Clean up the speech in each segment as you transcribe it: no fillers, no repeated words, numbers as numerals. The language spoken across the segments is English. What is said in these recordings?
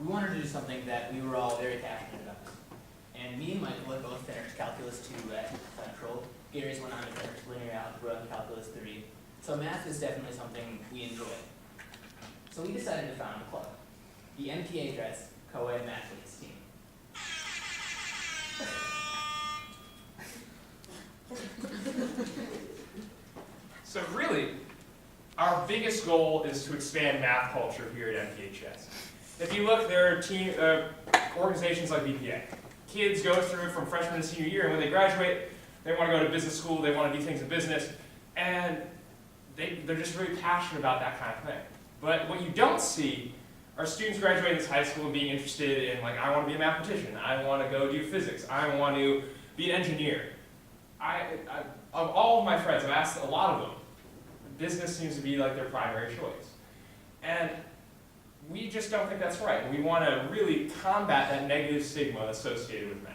we wanted to do something that we were all very passionate about. And me and Michael had both finished Calculus 2 at Central. Gary's went on to finish Linear Algebra and Calculus 3. So math is definitely something we enjoy. So we decided to found a club, the MPHS Co-Ed Mathletes Team. So really, our biggest goal is to expand math culture here at MPHS. If you look, there are organizations like BPA. Kids go through from freshman to senior year, and when they graduate, they want to go to business school, they want to do things in business, and they're just really passionate about that kind of thing. But what you don't see are students graduating this high school and being interested in, like, I want to be a mathematician, I want to go do physics, I want to be an engineer. Of all of my friends, I've asked a lot of them, business seems to be like their primary choice. And we just don't think that's right. We want to really combat that negative stigma associated with math.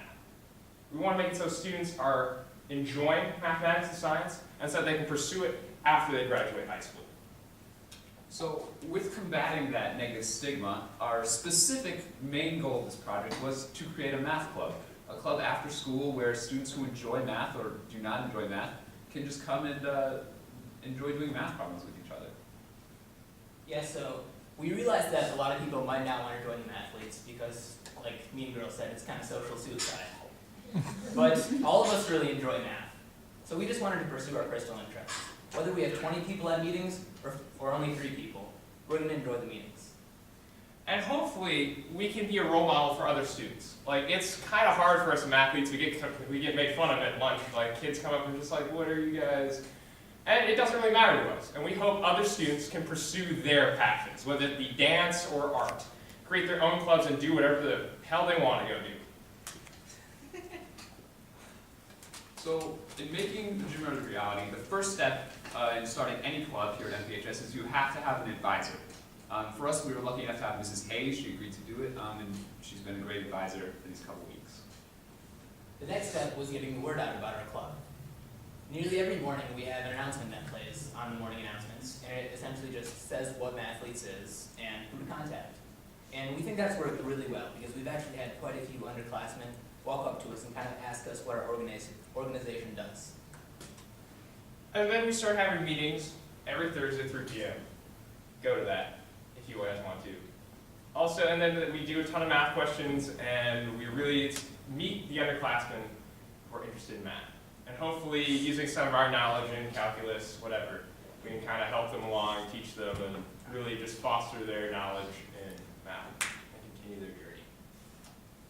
We want to make it so students are enjoying mathematics and science, and so that they can pursue it after they graduate high school. So with combating that negative stigma, our specific main goal of this project was to create a math club. A club after school where students who enjoy math or do not enjoy math can just come and enjoy doing math problems with each other. Yeah, so we realized that a lot of people might not want to join the mathletes because, like Mean Girl said, it's kind of social suicide. But all of us really enjoy math. So we just wanted to pursue our personal interests. Whether we have 20 people at meetings or only 3 people, we're going to enjoy the meetings. And hopefully, we can be a role model for other students. Like, it's kind of hard for us mathletes, we get made fun of at lunch. Like, kids come up and just like, what are you guys? And it doesn't really matter to us. And we hope other students can pursue their passions, whether it be dance or art. Create their own clubs and do whatever the hell they want to go do. So in making the dream a reality, the first step in starting any club here at MPHS is you have to have an advisor. For us, we were lucky enough to have Mrs. Hayes. She agreed to do it, and she's been a great advisor for these couple weeks. The next step was getting the word out about our club. Nearly every morning we have an announcement that plays on the morning announcements, and it essentially just says what Mathletes is and who to contact. And we think that's worked really well because we've actually had quite a few underclassmen walk up to us and kind of ask us what our organization does. And then we start having meetings every Thursday at 3 p.m. Go to that if you guys want to. Also, and then we do a ton of math questions, and we really meet the underclassmen who are interested in math. And hopefully, using some of our knowledge in calculus, whatever, we can kind of help them along, teach them, and really just foster their knowledge in math and continue their journey.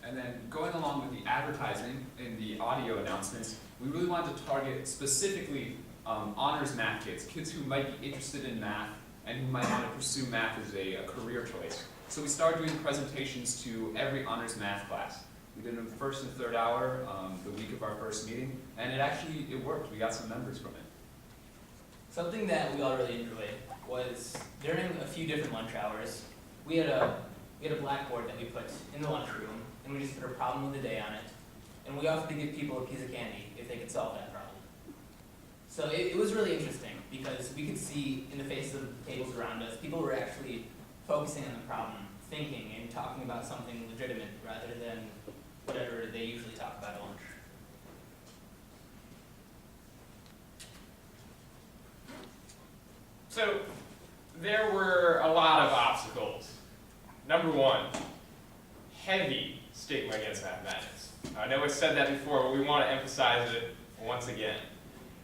And then going along with the advertising in the audio announcements, we really wanted to target specifically honors math kids, kids who might be interested in math and who might want to pursue math as a career choice. So we started doing presentations to every honors math class. We did it in the first and third hour, the week of our first meeting, and it worked. We got some members from it. Something that we all really enjoyed was during a few different lunch hours, we had a blackboard that we put in the lunchroom, and we just put a problem of the day on it, and we offered to give people a piece of candy if they could solve that problem. So it was really interesting because we could see in the faces of the tables around us, people were actually focusing on the problem, thinking, and talking about something legitimate rather than whatever they usually talk about at lunch. So there were a lot of obstacles. Number one, heavy stigma against mathematics. I know I said that before, but we want to emphasize it once again.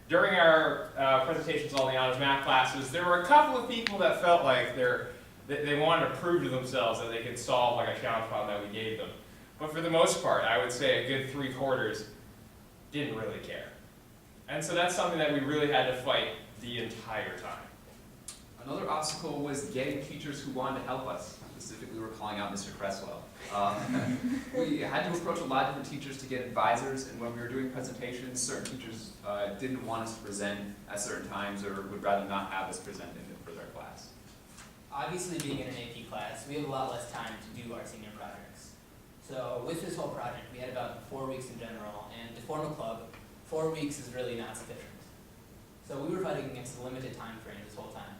During our presentations on the honors math classes, there were a couple of people that felt like they wanted to prove to themselves that they could solve like a challenge problem that we gave them. But for the most part, I would say a good 3/4 didn't really care. And so that's something that we really had to fight the entire time. Another obstacle was getting teachers who wanted to help us. Specifically, we're calling out Mr. Cresswell. We had to approach a lot of different teachers to get advisors, and when we were doing presentations, certain teachers didn't want us to present at certain times or would rather not have us present for their class. Obviously, being in an AP class, we have a lot less time to do our senior projects. So with this whole project, we had about 4 weeks in general, and to form a club, 4 weeks is really not sufficient. So we were fighting against a limited time frame this whole time.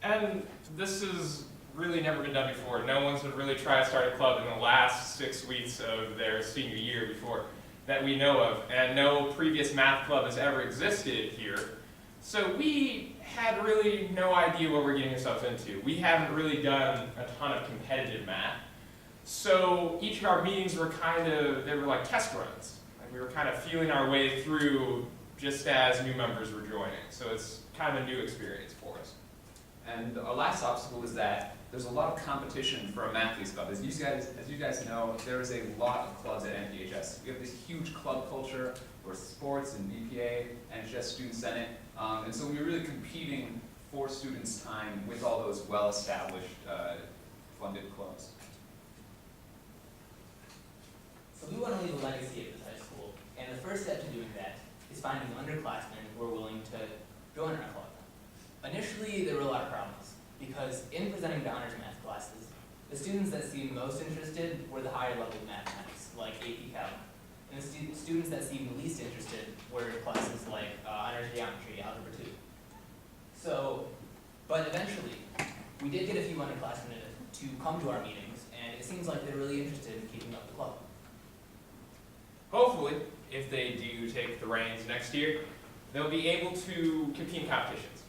And this is really never been done before. No one's really tried to start a club in the last 6 weeks of their senior year before that we know of, and no previous math club has ever existed here. So we had really no idea what we're getting ourselves into. We haven't really done a ton of competitive math. So each of our meetings were they were like test runs. Like we were kind of feeling our way through just as new members were joining. So it's kind of a new experience for us. And our last obstacle is that there's a lot of competition for a Mathletes club. As you guys know, there is a lot of clubs at NPHS. We have this huge club culture where sports and BPA, NHS Student Senate, and so we're really competing for students' time with all those well-established funded clubs. So we want to leave a legacy at this high school, and the first step to doing that is finding underclassmen who are willing to join our club. Initially, there were a lot of problems, because in presenting to honors math classes, the students that seemed most interested were the higher level mathematics, like AP Calc, and the students that seemed least interested were classes like honors geometry, algebra 2. So, but eventually, we did get a few underclassmen to come to our meetings, and it seems like they're really interested in keeping up the club. Hopefully, if they do take the reins next year, they'll be able to compete in competitions.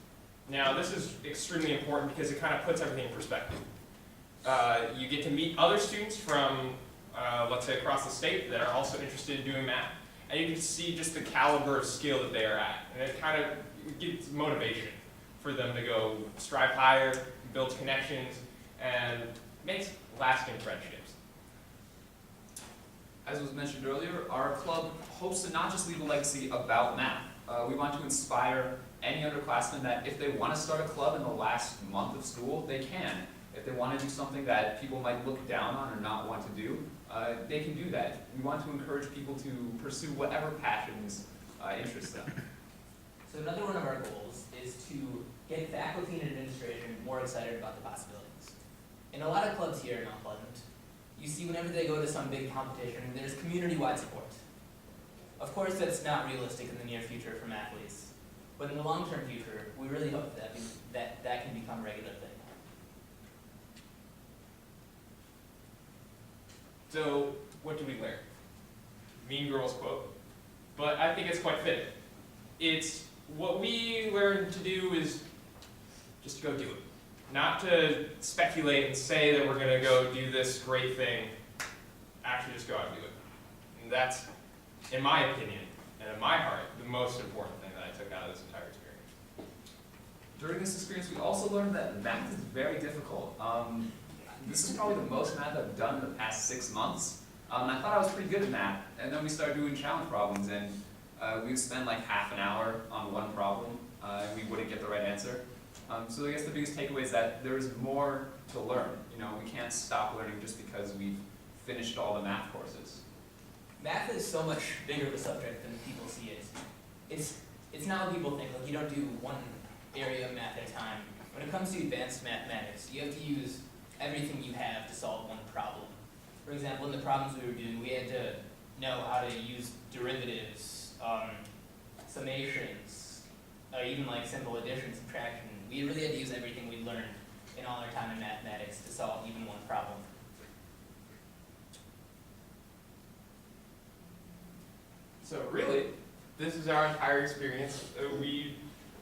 Now, this is extremely important because it kind of puts everything in perspective. You get to meet other students from, let's say, across the state that are also interested in doing math, and you can see just the caliber of skill that they are at, and it kind of gives motivation for them to go strive higher, build connections, and makes lasting friendships. As was mentioned earlier, our club hopes to not just leave a legacy about math. We want to inspire any underclassmen that if they want to start a club in the last month of school, they can. If they want to do something that people might look down on or not want to do, they can do that. We want to encourage people to pursue whatever passions interest them. So another one of our goals is to get faculty and administration more excited about the possibilities. In a lot of clubs here in Mount Pleasant, you see whenever they go to some big competition, there's community-wide support. Of course, that's not realistic in the near future for mathletes, but in the long-term future, we really hope that can become a regular thing. So, what do we learn? Mean Girls quote, but I think it's quite fitting. It's what we learn to do is just to go do it. Not to speculate and say that we're going to go do this great thing, actually just go out and do it. And that's, in my opinion, and in my heart, the most important thing that I took out of this entire experience. During this experience, we also learned that math is very difficult. This is probably the most math I've done in the past 6 months. I thought I was pretty good at math, and then we started doing challenge problems, and we would spend like half an hour on one problem, and we wouldn't get the right answer. So I guess the biggest takeaway is that there's more to learn. You know, we can't stop learning just because we've finished all the math courses. Math is so much bigger of a subject than people see it. It's not what people think, like you don't do one area of math at a time. When it comes to advanced mathematics, you have to use everything you have to solve one problem. For example, in the problems we were doing, we had to know how to use derivatives, summations, even like simple addition, subtraction. We really had to use everything we learned in all our time in mathematics to solve even one problem. So really, this is our entire experience. We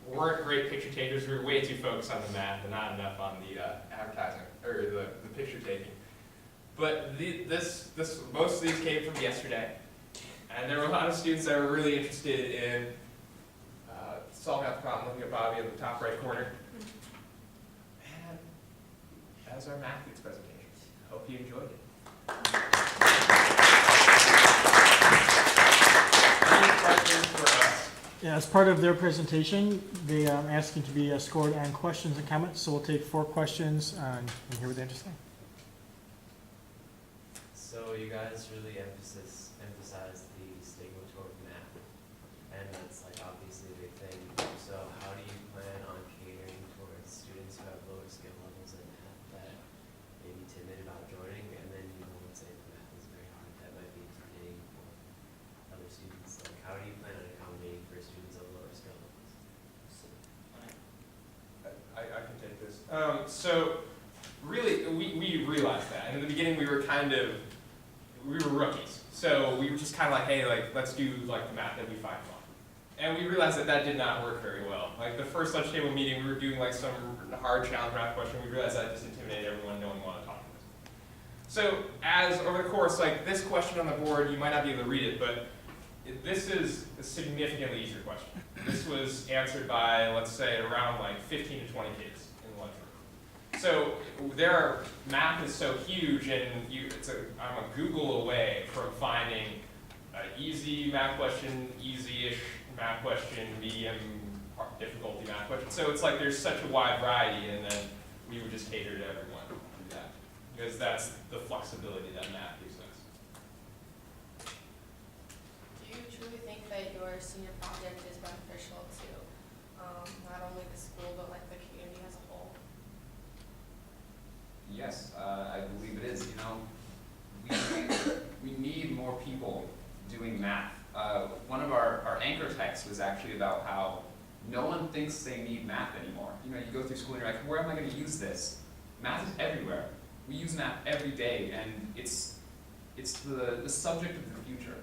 weren't great picture takers. We were way too focused on the math and not enough on the advertising, or the picture taking. But most of these came from yesterday. And there were a lot of students that were really interested in solving out the problem. Looking at Bobby in the top right corner. And that was our math week's presentation. Hope you enjoyed it. Any questions for us? Yeah, as part of their presentation, they are asking to be scored on questions and comments, so we'll take 4 questions and hear what they have to say. So you guys really emphasize the stigma toward math, and that's like obviously a big thing. So how do you plan on catering towards students who have lower skill levels in math that may be timid about joining, and then let's say the math is very hard, that might be intimidating for other students. Like how do you plan on accommodating for students of lower skill levels? I can take this. So really, we realized that. And in the beginning, we were rookies. So we were just kind of like, hey, like, let's do like the math that we find fun. And we realized that that did not work very well. Like the first lunch table meeting, we were doing like some hard challenge math question. We realized that just intimidated everyone. No one wanted to talk to us. So as over the course, like this question on the board, you might not be able to read it, but this is a significantly easier question. This was answered by, let's say, around like 15 to 20 kids in the lunchroom. So math is so huge, and I'm a Google away from finding an easy math question, easy-ish math question, medium difficulty math question. So it's like there's such a wide variety, and then we would just cater to everyone through that, because that's the flexibility that math gives us. Do you truly think that your senior project is beneficial to not only the school but like the community as a whole? Yes, I believe it is. You know, we need more people doing math. One of our anchor texts was actually about how no one thinks they need math anymore. You know, you go through school and you're like, where am I going to use this? Math is everywhere. We use math every day, and it's the subject of the future.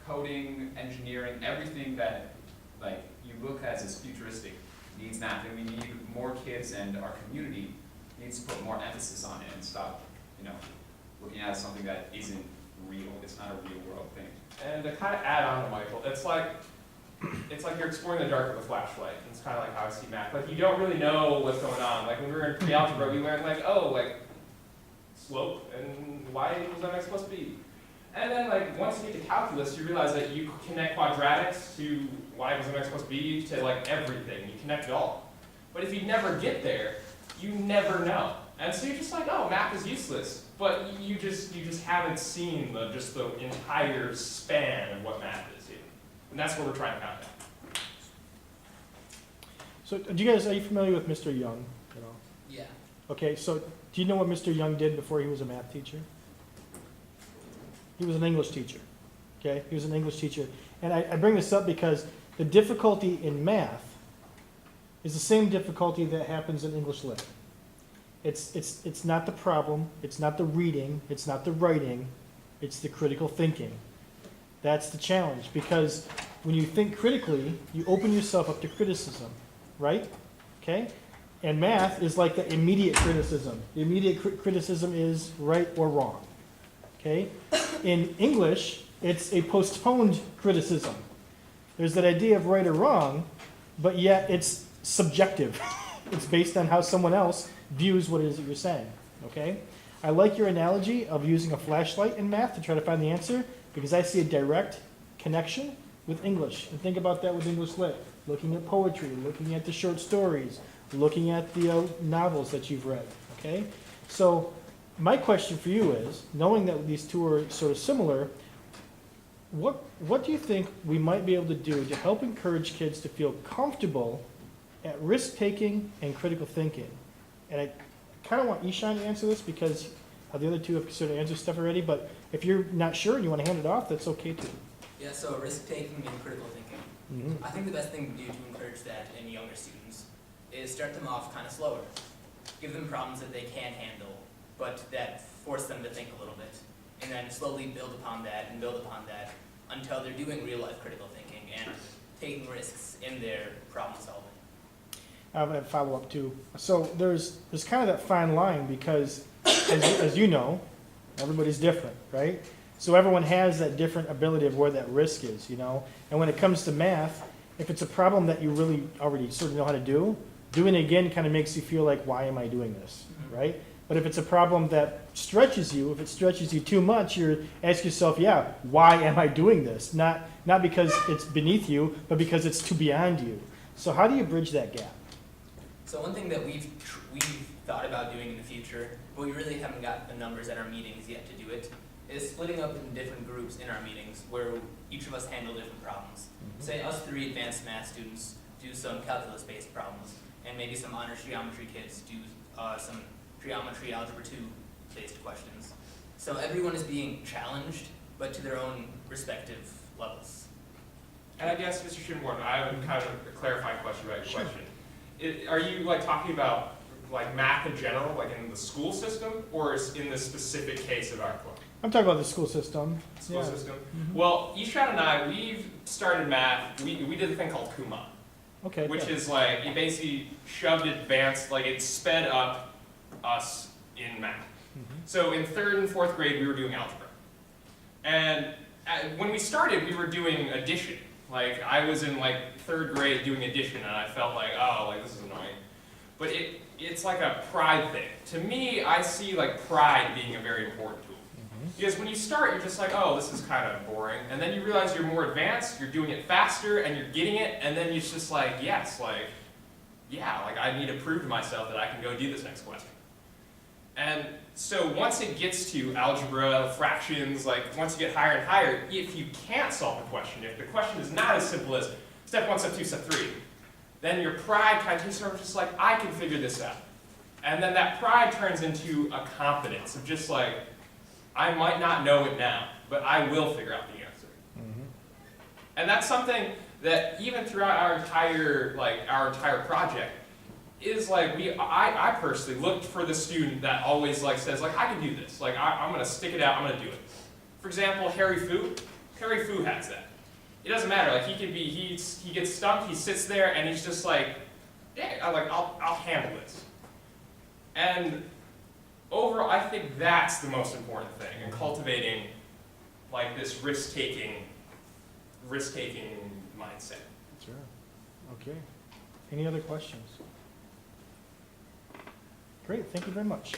Coding, engineering, everything that like you look at as futuristic needs math, and we need more kids, and our community needs to put more emphasis on it and stop, you know, looking at it as something that isn't real. It's not a real world thing. And to kind of add on to Michael, it's like you're exploring the dark with a flashlight. It's kind of like how I see math. Like you don't really know what's going on. Like when we were in pre-algebra, we learned like, oh, like slope and y equals mx plus b. And then like once you get to calculus, you realize that you connect quadratics to y equals mx plus b to like everything. You connect it all. But if you never get there, you never know. And so you're just like, oh, math is useless. But you just haven't seen the entire span of what math is here. And that's what we're trying to count down. So are you familiar with Mr. Young at all? Yeah. Okay, so do you know what Mr. Young did before he was a math teacher? He was an English teacher, okay? He was an English teacher. And I bring this up because the difficulty in math is the same difficulty that happens in English lit. It's not the problem, it's not the reading, it's not the writing, it's the critical thinking. That's the challenge, because when you think critically, you open yourself up to criticism, right? Okay? And math is like the immediate criticism. The immediate criticism is right or wrong. Okay? In English, it's a postponed criticism. There's that idea of right or wrong, but yet it's subjective. It's based on how someone else views what it is that you're saying. Okay? I like your analogy of using a flashlight in math to try to find the answer, because I see a direct connection with English. And think about that with English lit. Looking at poetry, looking at the short stories, looking at the novels that you've read. Okay? So my question for you is, knowing that these two are sort of similar, what do you think we might be able to do to help encourage kids to feel comfortable at risk-taking and critical thinking? And I kind of want Ishan to answer this, because the other two have sort of answered stuff already, but if you're not sure and you want to hand it off, that's okay too. Yeah, so risk-taking and critical thinking. Mm-hmm. I think the best thing to do to encourage that in younger students is start them off kind of slower. Give them problems that they can handle, but that force them to think a little bit. And then slowly build upon that until they're doing real-life critical thinking and taking risks in their problem solving. I have a follow-up too. So there's kind of that fine line, because as you know, everybody's different, right? So everyone has that different ability of where that risk is, you know? And when it comes to math, if it's a problem that you really already sort of know how to do, doing it again kind of makes you feel like, why am I doing this, right? But if it's a problem that stretches you, if it stretches you too much, you ask yourself, yeah, why am I doing this? Not because it's beneath you, but because it's too beyond you. So how do you bridge that gap? So one thing that we've thought about doing in the future, but we really haven't got the numbers at our meetings yet to do it, is splitting up in different groups in our meetings where each of us handle different problems. Say us three advanced math students do some calculus-based problems, and maybe some honors geometry kids do some geometry algebra 2 based questions. So everyone is being challenged, but to their own respective levels. And I guess, Mr. Shinborn, I have kind of a clarifying question about your question. Are you like talking about like math in general, like in the school system, or is in the specific case of our club? I'm talking about the school system. School Yeah. system. Mhm. Well, Ishrat and I, we've started math. We did a thing called Kumon, Okay. which good. is like it basically shoved advanced, like it sped up us in math. Mhm. So in 3rd and 4th grade, we were doing algebra, and when we started, we were doing addition. Like I was in like 3rd grade doing addition, and I felt like, oh, like this is annoying. But it's like a pride thing. To me, I see like pride being a very important tool. Mhm. Because when you start, you're just like, oh, this is kind of boring. And then you realize you're more advanced, you're doing it faster, and you're getting it, and then it's just like, yes, like, yeah, like I need to prove to myself that I can go do this next question. And so once it gets to algebra, fractions, like once you get higher and higher, if you can't solve the question, if the question is not as simple as step 1, step 2, step 3, then your pride kind of takes over, just like, I can figure this out. And then that pride turns into a confidence of just like, I might not know it now, but I will figure out the answer. Mhm. And that's something that even throughout our entire project is like I personally looked for the student that always like says like I can do this, like I'm gonna stick it out, I'm gonna do it. For example, Harry Fu has that. It doesn't matter, like he gets stumped, he sits there and he's just like, yeah, I'll handle this. And overall, I think that's the most important thing in cultivating like this risk-taking mindset. Sure. Okay. Any other questions? Great, thank you very much.